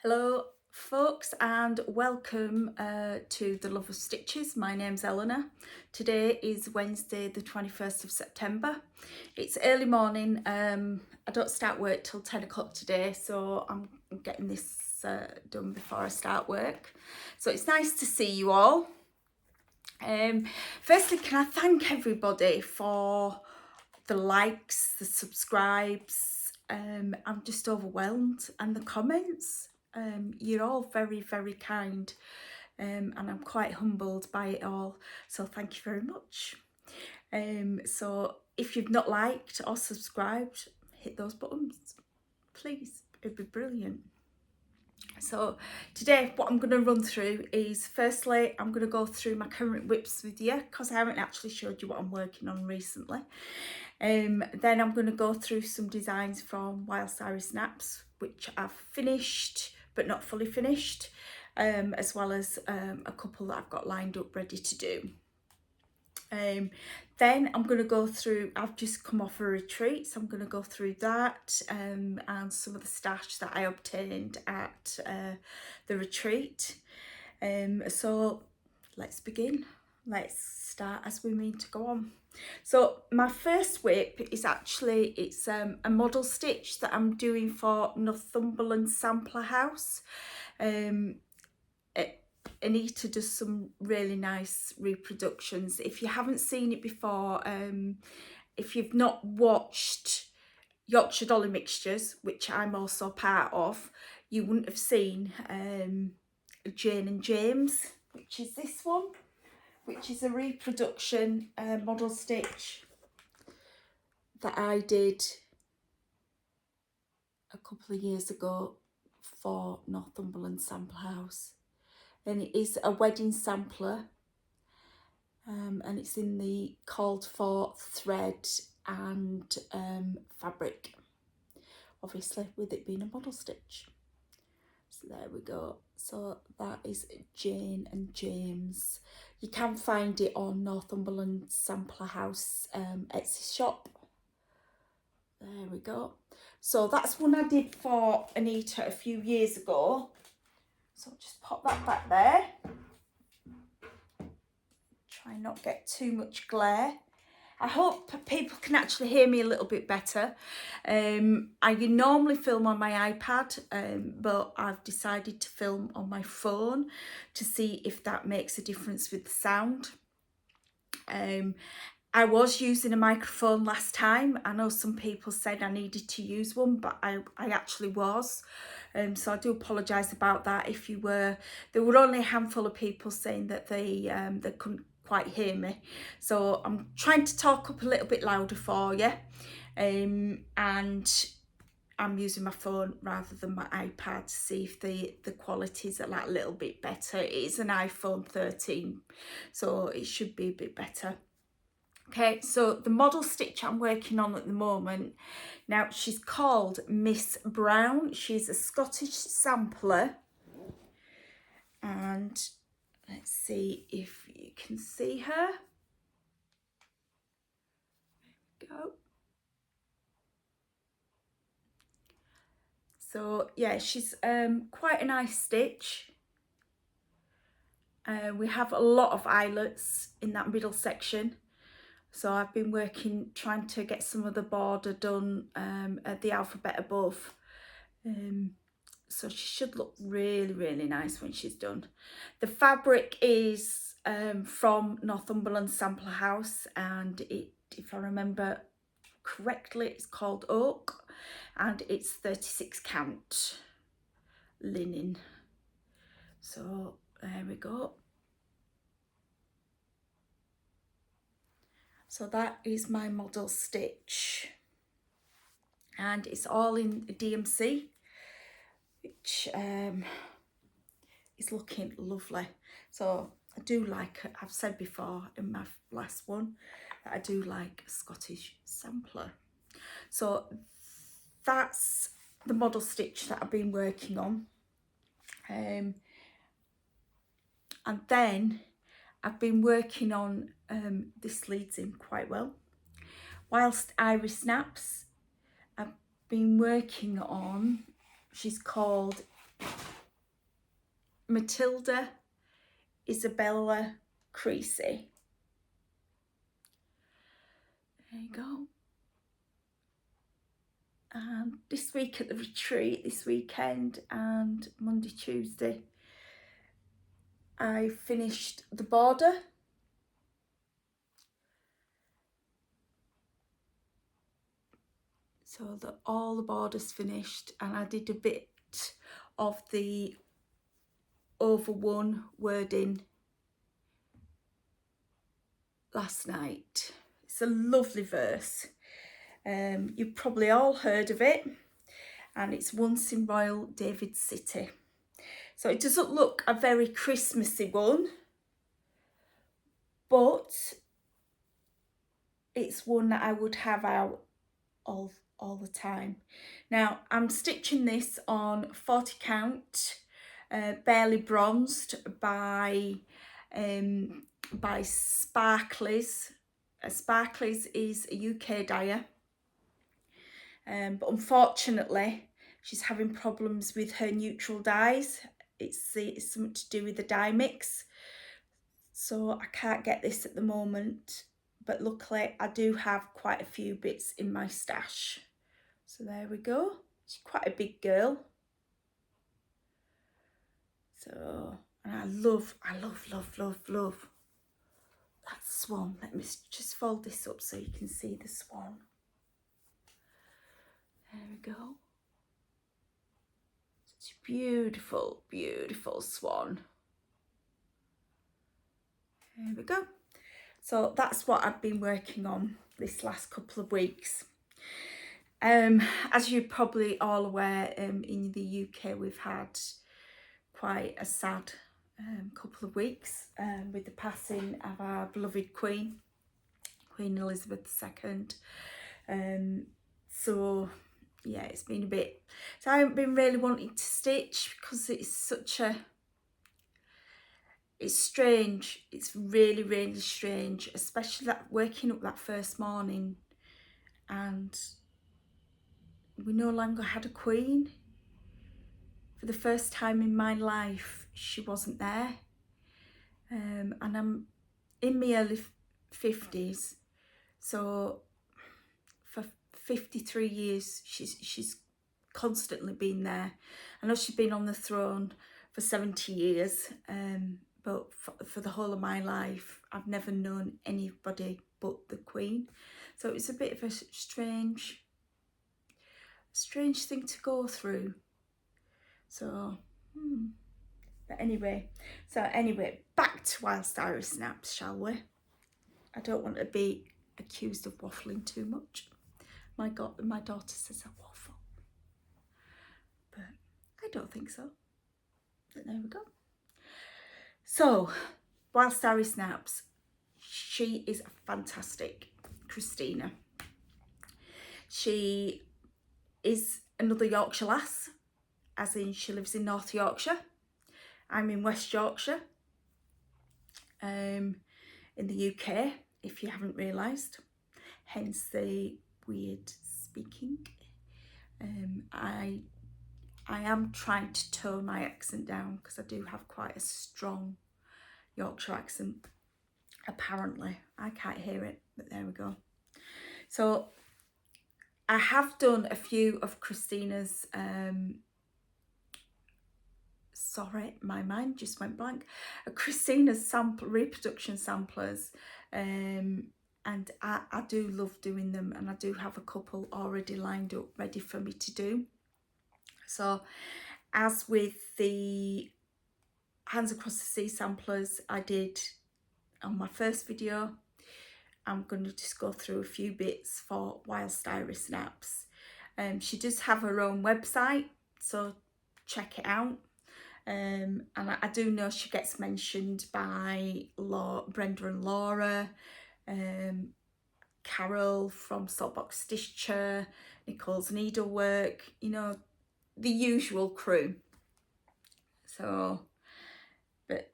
Hello folks and welcome to the Love of Stitches. My name's Eleanor. Today is Wednesday the 21st of September. It's early morning. I don't start work till 10 o'clock today, so I'm getting this done before I start work. So it's nice to see you all. Firstly, can I thank everybody for the likes, the subscribes. I'm just overwhelmed, and the comments. You're all very, very kind, and I'm quite humbled by it all. So thank you very much. So if you've not liked or subscribed, hit those buttons, please. It'd be brilliant. So today what I'm going to run through is, firstly, I'm going to go through my current whips with you because I haven't actually showed you what I'm working on recently. Then I'm going to go through some designs from Wildcard Snaps, which I've finished but not fully finished, as well as a couple that I've got lined up ready to do. Then I'm going to go through, I've just come off a retreat, so I'm going to go through that and some of the stash that I obtained at the retreat. So let's begin. Let's start as we mean to go on. So my first whip is actually, it's a model stitch that I'm doing for Northumberland Sampler House. Anita does some really nice reproductions. If you haven't seen it before, if you've not watched Yorkshire Dolly Mixtures, which I'm also part of, you wouldn't have seen Jane and James, which is this one, which is a reproduction model stitch that I did a couple of years ago for Northumberland Sampler House. And it is a wedding sampler, and it's in the called for thread and fabric, obviously with it being a model stitch. So there we go. So that is Jane and James. You can find it on Northumberland Sampler House Etsy shop. There we go. So that's one I did for Anita a few years ago. So I'll just pop that back there. Try not get too much glare. I hope people can actually hear me a little bit better. I normally film on my iPad, but I've decided to film on my phone to see if that makes a difference with the sound. I was using a microphone last time. I know some people said I needed to use one, but I actually was. So I do apologise about that. If you were, there were only a handful of people saying that they couldn't quite hear me. So I'm trying to talk up a little bit louder for you. And I'm using my phone rather than my iPad to see if the qualities are like a little bit better. It is an iPhone 13, so it should be a bit better. Okay, so the model stitch I'm working on at the moment, now she's called Miss Brown. She's a Scottish sampler, and let's see if you can see her. There we go. So yeah, she's quite a nice stitch. We have a lot of eyelets in that middle section. So I've been working, trying to get some of the border done at the alphabet above. So she should look really, really nice when she's done. The fabric is from Northumberland Sampler House, and it, if I remember correctly, it's called Oak, and it's 36 count linen. So there we go. So that is my model stitch, and it's all in DMC, which is looking lovely. So I do like, I've said before in my last one, that I do like a Scottish sampler. So that's the model stitch that I've been working on. And then I've been working on, this leads in quite well, Wildcard Snaps. I've been working on, she's called Matilda Isabella Creasy. There you go. And this week at the retreat, this weekend and Monday, Tuesday, I finished the border. So that all the borders finished, and I did a bit of the over one wording last night. It's a lovely verse. You've probably all heard of it, and it's once in Royal David City. So it doesn't look a very Christmassy one, but it's one that I would have out all the time. Now I'm stitching this on 40 count, barely bronzed by Sparklies. Sparklies is a UK dyer, but unfortunately she's having problems with her neutral dyes. It's something to do with the dye mix, so I can't get this at the moment, but luckily I do have quite a few bits in my stash. So there we go. She's quite a big girl. So, and I love that swan. Let me just fold this up so you can see the swan. There we go. Such a beautiful, beautiful swan. There we go. So that's what I've been working on this last couple of weeks. As you're probably all aware, in the UK we've had quite a sad couple of weeks with the passing of our beloved Queen Elizabeth II. So yeah, it's been a bit, so I haven't been really wanting to stitch because it's it's strange. It's really, really strange, especially that waking up that first morning and we no longer had a queen. For the first time in my life, she wasn't there. And I'm in my early 50s, so for 53 years she's constantly been there. I know she's been on the throne for 70 years, but for the whole of my life I've never known anybody but the Queen. So it was a bit of a strange thing to go through. So but anyway, back to Whilst Iris Snaps, shall we? I don't want to be accused of waffling too much. My daughter says I waffle, but I don't think so. But there we go. So, Whilst Iris Snaps, she is fantastic, Christina. She is another Yorkshire lass, as in she lives in North Yorkshire. I'm in West Yorkshire, in the UK, if you haven't realised, hence the weird speaking. I am trying to tone my accent down because I do have quite a strong Yorkshire accent. Apparently, I can't hear it, but there we go. So I have done a few of Christina's, sorry, my mind just went blank. Christina's reproduction samplers, and I do love doing them, and I do have a couple already lined up ready for me to do. So as with the Hands Across the Sea samplers I did on my first video, I'm going to just go through a few bits for Whilst Iris Snaps. She does have her own website, so check it out. And I do know she gets mentioned by Brenda and Laura, Carol from Saltbox Stitch Chair, Nicole's Needlework, you know, the usual crew. So, but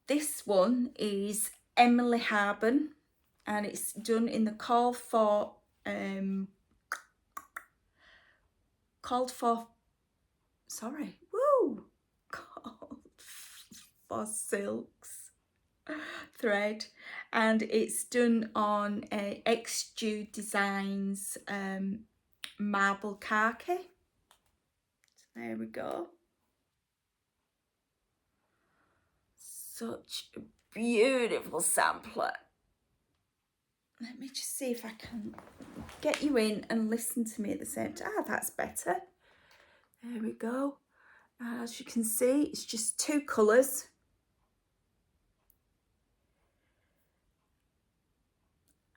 this one is Emily Harben, and it's done in the called for for silks thread, and it's done on a Exude Designs marble khaki. There we go. Such a beautiful sampler. Let me just see if I can get you in and listen to me at the same time. Ah, that's better. There we go. As you can see, it's just 2 colours.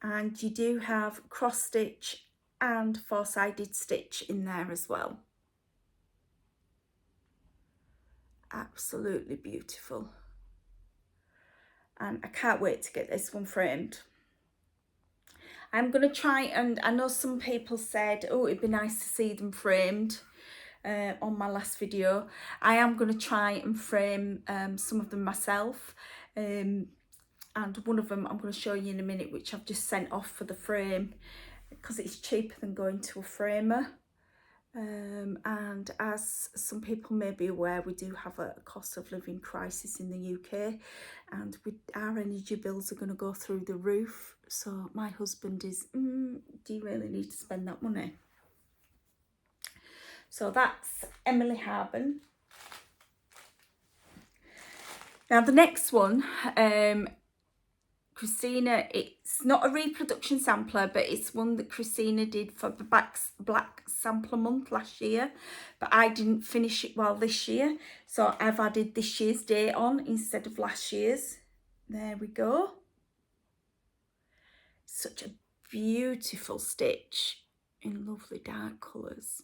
And you do have cross stitch and 4-sided stitch in there as well. Absolutely beautiful. And I can't wait to get this one framed. I'm going to try, and I know some people said, oh, it'd be nice to see them framed on my last video. I am going to try and frame some of them myself. And one of them I'm going to show you in a minute, which I've just sent off for the frame because it's cheaper than going to a framer. And as some people may be aware, we do have a cost of living crisis in the UK, and our energy bills are going to go through the roof. So my husband is, do you really need to spend that money? So that's Emily Harben. Now the next one, Christina, it's not a reproduction sampler, but it's one that Christina did for the Black Sampler Month last year, but I didn't finish it well this year, so I've added this year's date on instead of last year's. There we go. Such a beautiful stitch in lovely dark colours.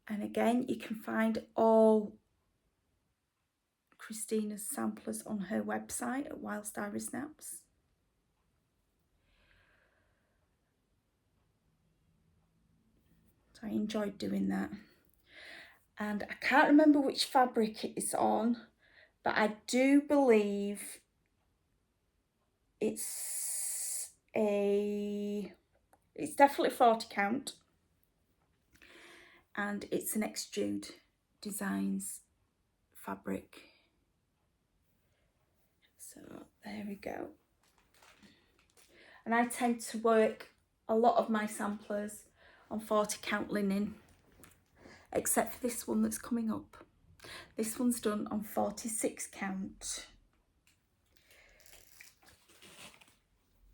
And again, you can find all Christina's samplers on her website at Wildcard Snaps. So I enjoyed doing that. And I can't remember which fabric it is on, but I do believe it's definitely 40 count, and it's an Exude Designs fabric. So there we go. And I tend to work a lot of my samplers on 40 count linen, except for this one that's coming up. This one's done on 46 count.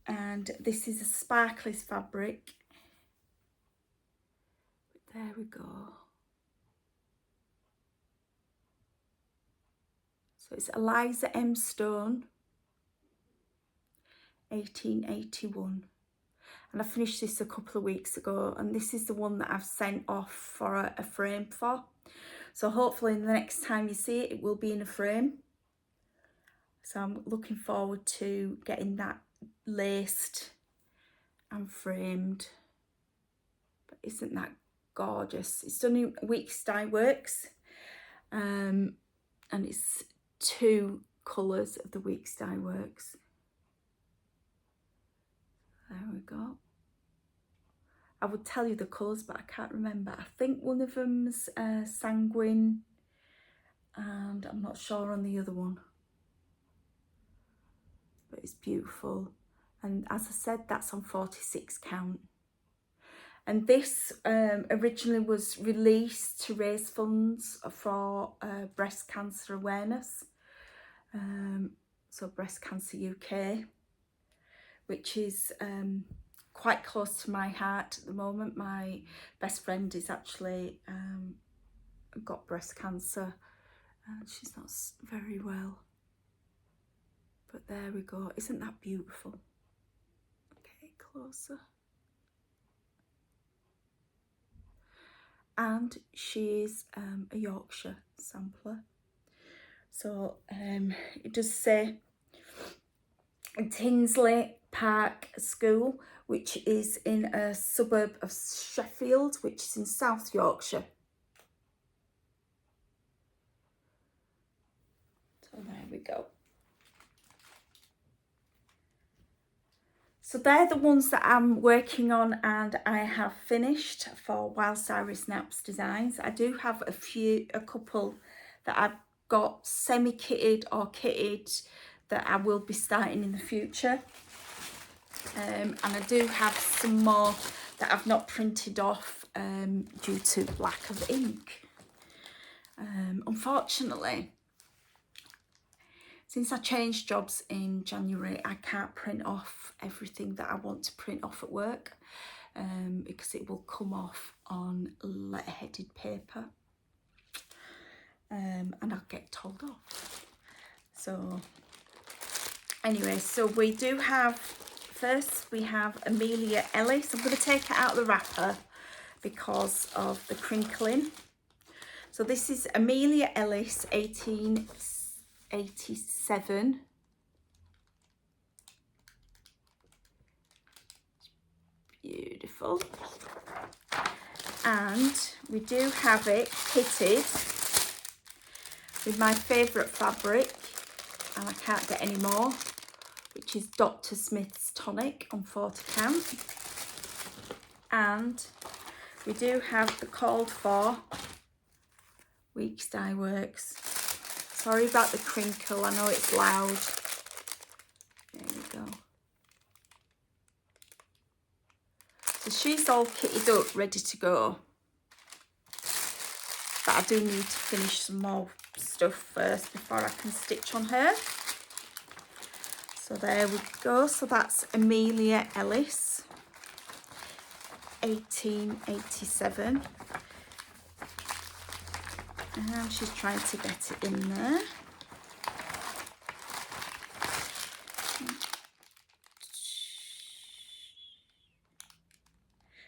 And this is a sparkly fabric. There we go. So it's Eliza M. Stone, 1881. And I finished this a couple of weeks ago, and this is the one that I've sent off for a frame for. So hopefully the next time you see it, it will be in a frame. So I'm looking forward to getting that laced and framed. But isn't that gorgeous? It's done in Weeks Dye Works, and it's 2 colours of the Weeks Dye Works. There we go. I would tell you the colours, but I can't remember. I think one of them's Sanguine, and I'm not sure on the other one. But it's beautiful. And as I said, that's on 46 count. And this originally was released to raise funds for breast cancer awareness. So Breast Cancer UK, which is quite close to my heart at the moment. My best friend is actually got breast cancer, and she's not very well. But there we go. Isn't that beautiful? Okay, closer. And she's a Yorkshire sampler. So it does say Tinsley Park School, which is in a suburb of Sheffield, which is in South Yorkshire. So there we go. So they're the ones that I'm working on and I have finished for Wildcard Snaps designs. I do have a couple that I've got semi-kitted or kitted that I will be starting in the future. And I do have some more that I've not printed off due to lack of ink. Unfortunately, since I changed jobs in January, I can't print off everything that I want to print off at work because it will come off on letter-headed paper and I'll get told off. So anyway, so we do have, first we have Amelia Ellis. I'm going to take it out of the wrapper because of the crinkling. So this is Amelia Ellis, 1887. Beautiful. And we do have it kitted with my favourite fabric, and I can't get any more, which is Dr. Smith's Tonic on 40 count. And we do have the called for Weeks Dye Works. Sorry about the crinkle, I know it's loud. There we go. So she's all kitted up, ready to go. But I do need to finish some more stuff first before I can stitch on her. So there we go. So that's Amelia Ellis, 1887. And she's trying to get it in there.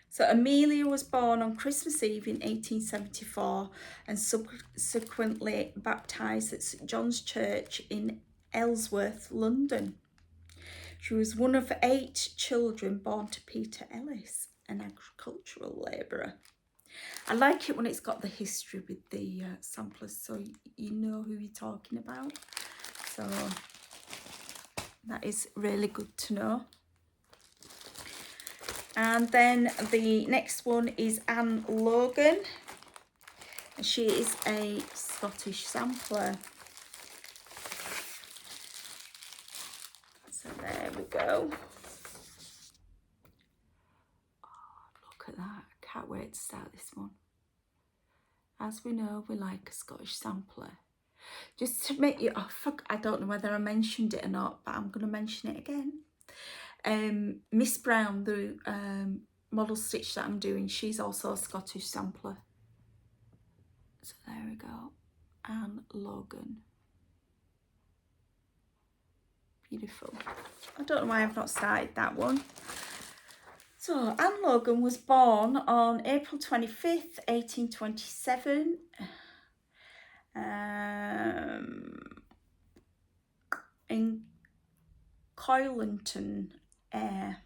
So Amelia was born on Christmas Eve in 1874 and subsequently baptised at St John's Church in Ellsworth, London. She was one of 8 children born to Peter Ellis, an agricultural labourer. I like it when it's got the history with the samplers, so you know who you're talking about. So that is really good to know. And then the next one is Anne Logan. She is a Scottish sampler. So there we go. Oh, look at that. I can't wait to start this one. As we know, we like a Scottish sampler. Just to make you, I don't know whether I mentioned it or not, but I'm going to mention it again. Miss Brown, the model stitch that I'm doing, she's also a Scottish sampler. So there we go. Anne Logan. Beautiful. I don't know why I've not started that one. So Anne Logan was born on April 25th, 1827. In Coilenton, Ayr.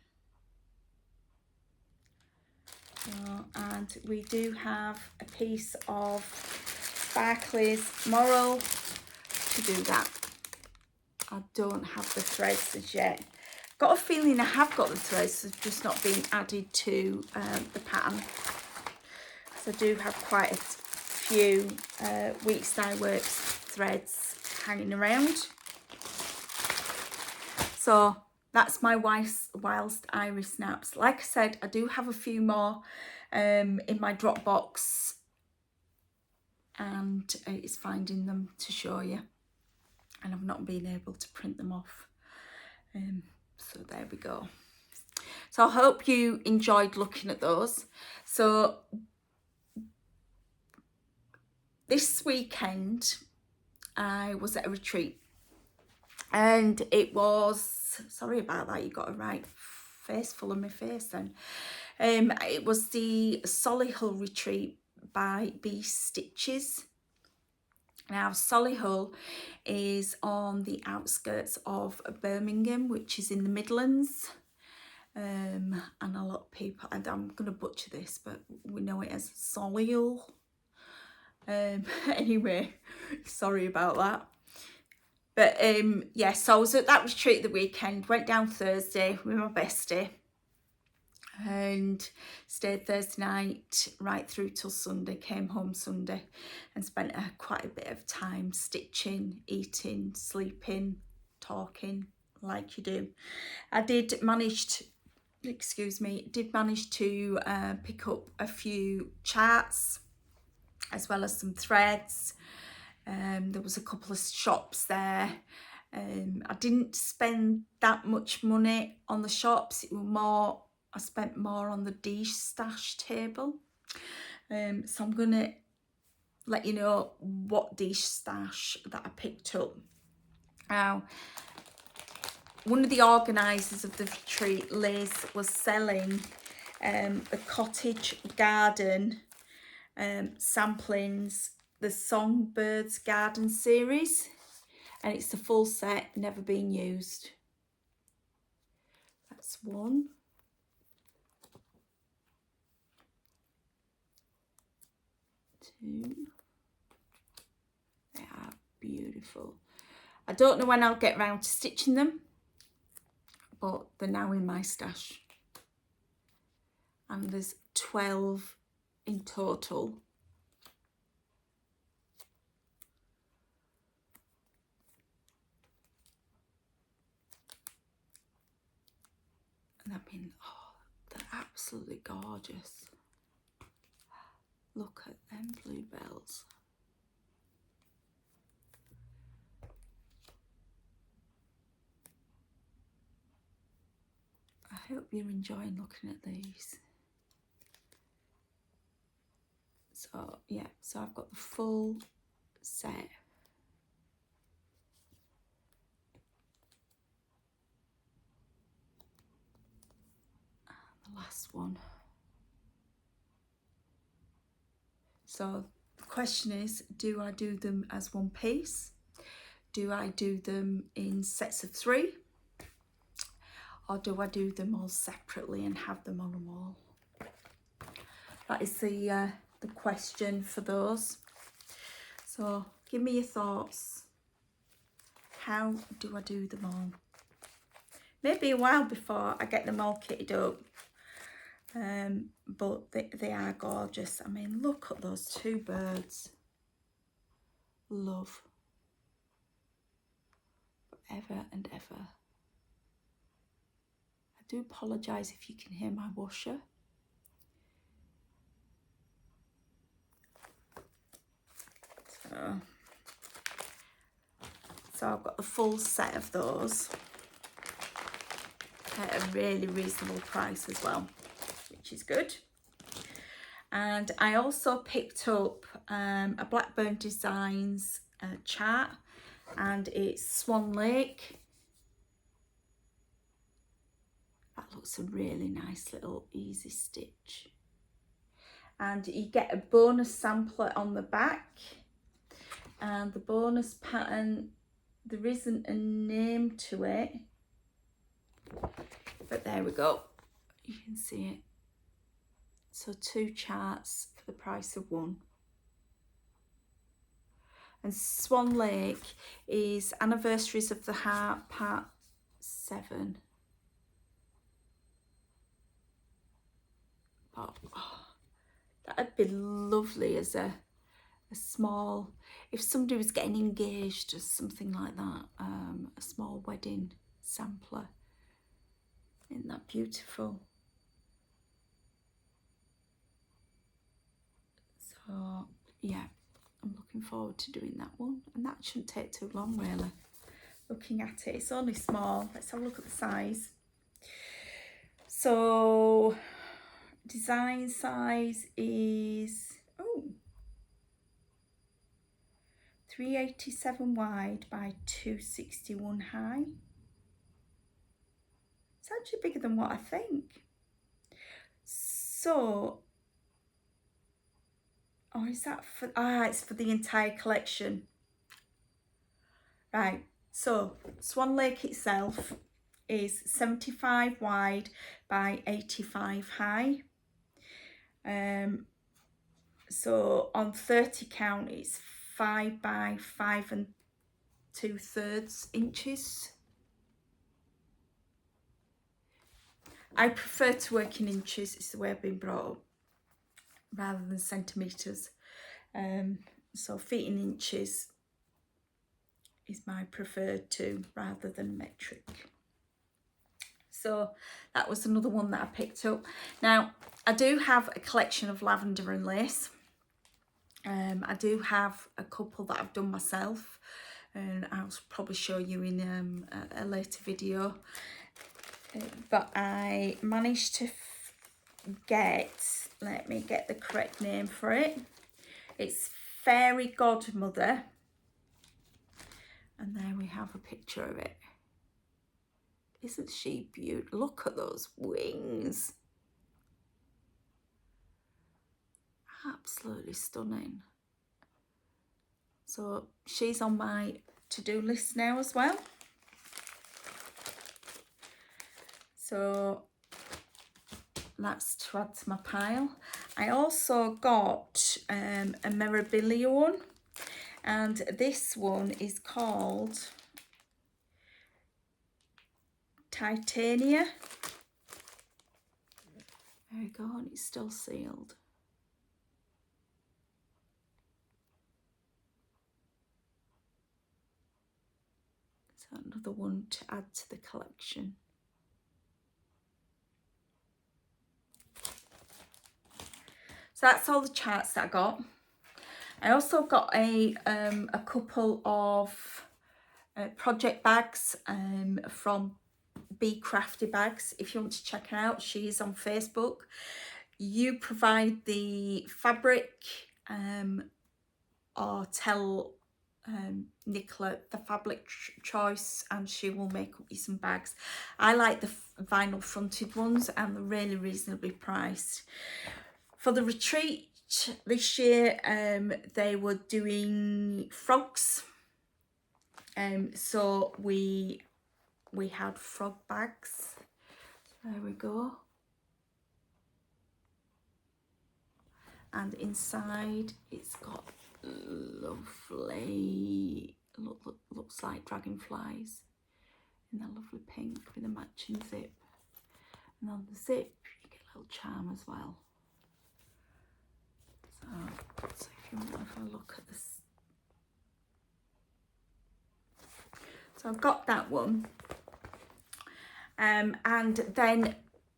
And we do have a piece of Sparkly's Moral to do that. I don't have the threads as yet. Got a feeling I have got the threads, they've just not been added to the pattern. So I do have quite a few Weeks Dye Works threads hanging around. So that's my Wildcard Snaps. Like I said, I do have a few more in my Dropbox, and it's finding them to show you. And I've not been able to print them off. So there we go. So I hope you enjoyed looking at those. So this weekend I was at a retreat. And it was, sorry about that, you got a right face full of my face then. It was the Solihull retreat by Bee Stitches. Now, Solihull is on the outskirts of Birmingham, which is in the Midlands. And a lot of people, and I'm going to butcher this, but we know it as Solihull. Anyway, sorry about that. But yeah, so I was at that retreat the weekend, went down Thursday with my bestie and stayed Thursday night right through till Sunday, came home Sunday and spent quite a bit of time stitching, eating, sleeping, talking like you do. I did manage to, did manage to pick up a few charts as well as some threads. There was a couple of shops there. I didn't spend that much money on the shops. It was more, I spent more on the stash table. So I'm gonna let you know what stash that I picked up. Now, one of the organisers of the retreat, Liz, was selling the cottage garden samplings, the Songbirds Garden series, and it's the full set, never been used. That's one. Two. They are beautiful. I don't know when I'll get round to stitching them, but they're now in my stash. And there's 12 in total. And I mean, oh, they're absolutely gorgeous. Look at them bluebells. I hope you're enjoying looking at these. So yeah, so I've got the full set. And the last one. So the question is, do I do them as one piece? Do I do them in sets of 3? Or do I do them all separately and have them on a wall? That is the question for those. So give me your thoughts. How do I do them all? Maybe a while before I get them all kitted up. But they are gorgeous. I mean, look at those 2 birds. Love. Forever and ever. I do apologise if you can hear my washer. So I've got the full set of those at a really reasonable price as well, which is good. And I also picked up a Blackburn Designs chart, and it's Swan Lake. That looks a really nice little easy stitch. And you get a bonus sampler on the back, and the bonus pattern, there isn't a name to it, but there we go, you can see it. So 2 charts for the price of 1. And Swan Lake is Anniversaries of the Heart Part 7. Oh, that'd be lovely as a small, if somebody was getting engaged or something like that, a small wedding sampler. Isn't that beautiful? So yeah, I'm looking forward to doing that one, and that shouldn't take too long really. Looking at it, it's only small. Let's have a look at the size. So design size is 387 wide by 261 high. It's actually bigger than what I think. So, oh, is that for, it's for the entire collection. Right, so Swan Lake itself is 75 wide by 85 high. So on 30 count, it's 5 by 5 2/3 inches. I prefer to work in inches, it's the way I've been brought up, rather than centimetres. So feet in inches is my preferred too, rather than metric. So that was another one that I picked up. Now, I do have a collection of lavender and lace. I do have a couple that I've done myself, and I'll probably show you in a later video. But I managed to get, let me get the correct name for it. It's Fairy Godmother. And there we have a picture of it. Isn't she beautiful? Look at those wings. Absolutely stunning. So she's on my to-do list now as well. So that's to add to my pile. I also got a Mirabilia one, and this one is called Titania. There we go, and it's still sealed. So another one to add to the collection. So that's all the charts that I got. I also got a couple of project bags from Be Crafty Bags. If you want to check her out, she's on Facebook. You provide the fabric or tell Nicola the fabric choice and she will make up you some bags. I like the vinyl fronted ones and they're really reasonably priced. For the retreat this year, they were doing frogs. So we had frog bags. There we go. And inside it's got lovely, looks like dragonflies in that lovely pink with a matching zip. And on the zip you get a little charm as well. So if you want to have a look at this. So I've got that one. And then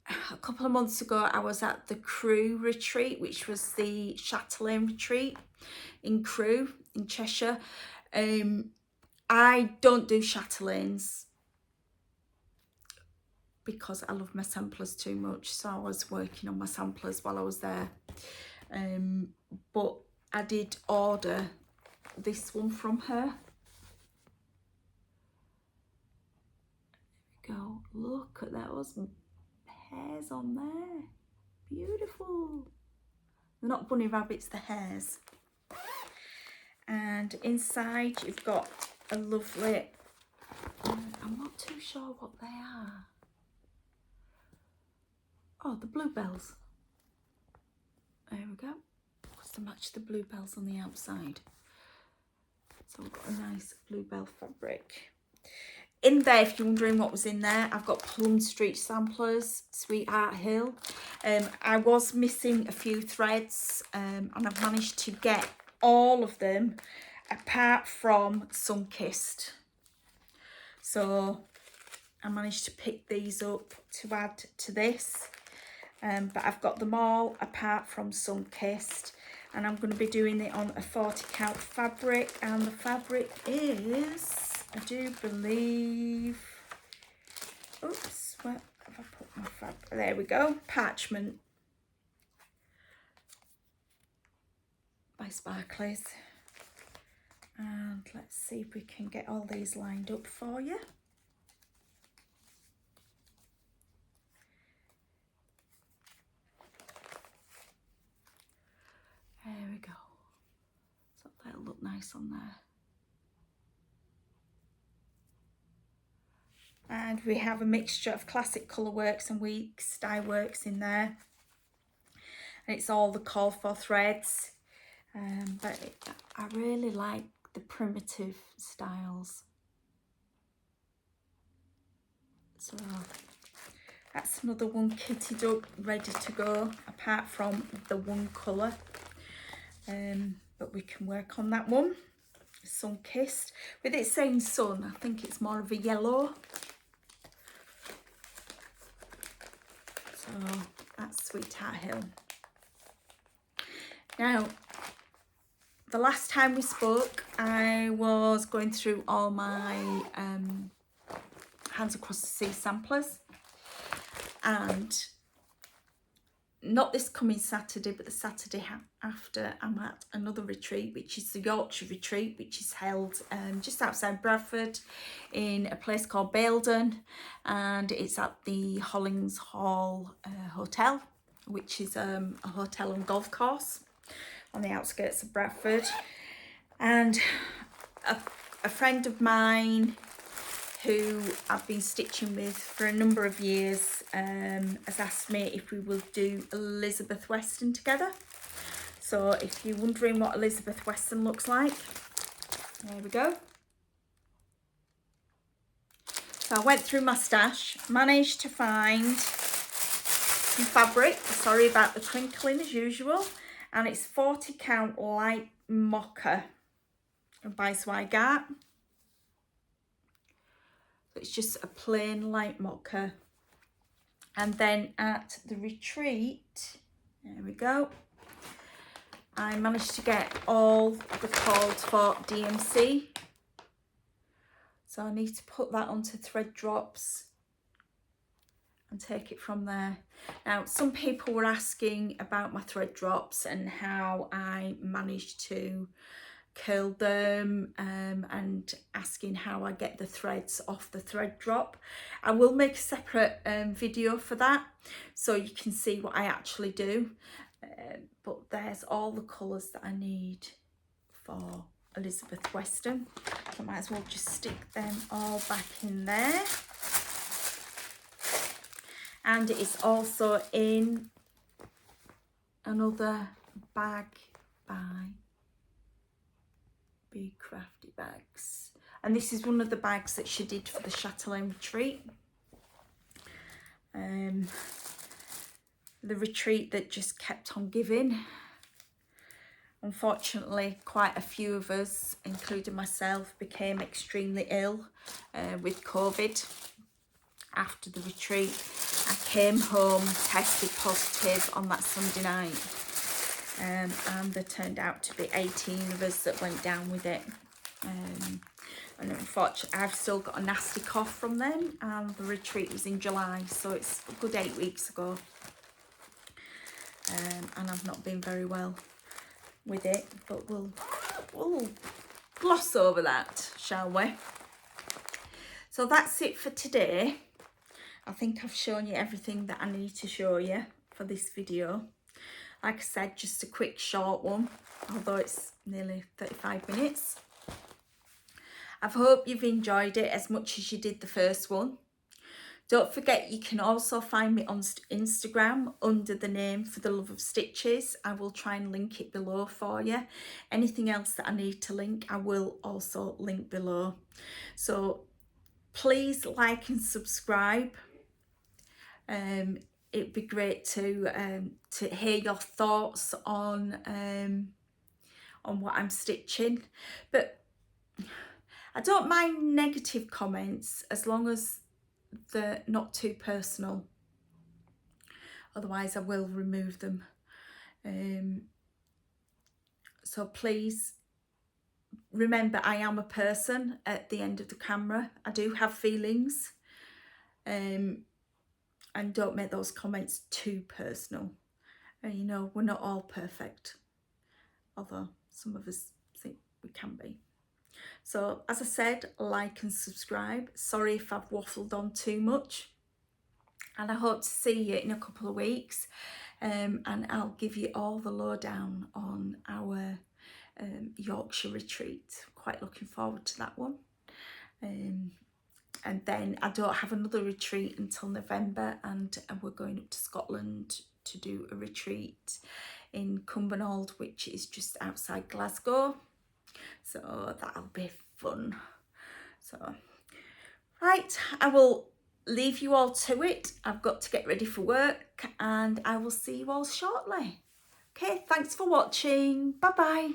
a couple of months ago I was at the Crewe retreat, which was the Chatelaine retreat in Crewe in Cheshire. I don't do chatelaines because I love my samplers too much, so I was working on my samplers while I was there. But I did order this one from her. There we go. Look at those hairs on there. Beautiful. They're not bunny rabbits, they're hares. And inside you've got a lovely, I'm not too sure what they are. Oh, the bluebells. There we go. Just to match the bluebells on the outside. So we've got a nice bluebell fabric. In there, if you're wondering what was in there, I've got Plum Street samplers, Sweetheart Hill. I was missing a few threads and I've managed to get all of them apart from Sunkissed. So I managed to pick these up to add to this. But I've got them all apart from Sunkissed, and I'm going to be doing it on a 40 count fabric, and the fabric is, I do believe, oops, where have I put my fabric? There we go, Parchment by Sparklies. And let's see if we can get all these lined up for you. There we go. So that'll look nice on there. And we have a mixture of classic colourworks and weeks dye works in there. And it's all the call for threads. But I really like the primitive styles. So that's another one kitted up, ready to go, apart from the one colour. But we can work on that one. Sun kissed. With it saying sun, I think it's more of a yellow. So that's Sweetheart Hill. Now, the last time we spoke, I was going through all my Hands Across the Sea samplers, and not this coming Saturday, but the Saturday after, I'm at another retreat, which is the Yorkshire retreat, which is held just outside Bradford in a place called Baildon, and it's at the Hollings Hall Hotel, which is a hotel and golf course on the outskirts of Bradford. And a friend of mine who I've been stitching with for a number of years has asked me if we will do Elizabeth Weston together. So if you're wondering what Elizabeth Weston looks like, there we go. So I went through my stash, managed to find some fabric. Sorry about the crinkling as usual. And it's 40 count light mocha by Swigart. It's just a plain light mocha. And then at the retreat, there we go, I managed to get all the cords for DMC. So I need to put that onto thread drops and take it from there. Now, some people were asking about my thread drops and how I managed to curl them, and asking how I get the threads off the thread drop. I will make a separate video for that so you can see what I actually do, but there's all the colours that I need for Elizabeth Weston. So I might as well just stick them all back in there. And it's also in another bag by Big Crafty Bags, and this is one of the bags that she did for the Chatelaine retreat, the retreat that just kept on giving. Unfortunately, quite a few of us, including myself, became extremely ill with COVID after the retreat. I came home, tested positive on that Sunday night. And there turned out to be 18 of us that went down with it. And unfortunately, I've still got a nasty cough from then, and the retreat was in July, so it's a good 8 weeks ago. And I've not been very well with it, but we'll gloss over that, shall we? So that's it for today. I think I've shown you everything that I need to show you for this video. Like I said, just a quick short one, although it's nearly 35 minutes. I hope you've enjoyed it as much as you did the first one. Don't forget, you can also find me on Instagram under the name For the Love of Stitches. I will try and link it below for you. Anything else that I need to link, I will also link below. So please like and subscribe. It'd be great to hear your thoughts on what I'm stitching, but I don't mind negative comments as long as they're not too personal. Otherwise, I will remove them. So please remember, I am a person at the end of the camera. I do have feelings. And don't make those comments too personal. And you know, we're not all perfect, although some of us think we can be. So as I said, like and subscribe. Sorry if I've waffled on too much, and I hope to see you in a couple of weeks, and I'll give you all the lowdown on our Yorkshire retreat. Quite looking forward to that one. And then I don't have another retreat until November, and we're going up to Scotland to do a retreat in Cumbernauld, which is just outside Glasgow. So that'll be fun. So, right, I will leave you all to it. I've got to get ready for work and I will see you all shortly. Okay, thanks for watching. Bye bye.